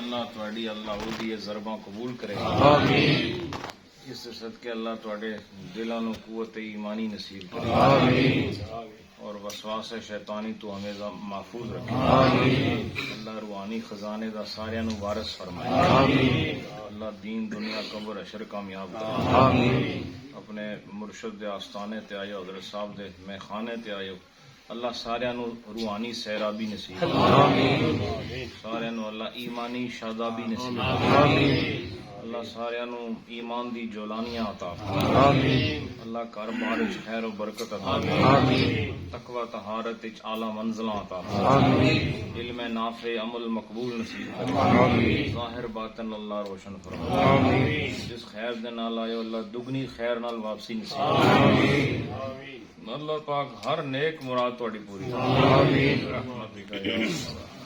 اللہ تواڈی اللہ دی ضرباں قبول کرے آمین. اس صدقے اللہ تواڈے دلاں نو قوت ایمانی نصیب کرے آمین. اور وسواس شیطانی تو ہمیشہ محفوظ رکھے آمین. اللہ روحانی خزانے دا ساریاں نو وارث فرمائے آمین. اللہ دین دنیا قبر اشر کامیاب کرے آمین. اپنے مرشد دے آستانے تے آئے حضرت صاحب دے میخانے تے آئے اللہ سارے نو روحانی سیرابی نصیب سارے نو اللہ ایمانی شادابی نصیب اللہ سارے نو ایمان دی جولانیاں عطا اللہ گھر بار وچ خیر و برکت عطا تقوی طہارت وچ اعلی منزلاں عطا علم نافع عمل مقبول نصیب ظاہر باطن اللہ روشن فرمائے جس خیر دے نال آئے اللہ دگنی خیر نال واپسی نصیب اللہ پاک ہر نیک مراد تہاڈی پوری رحمتک یا اللہ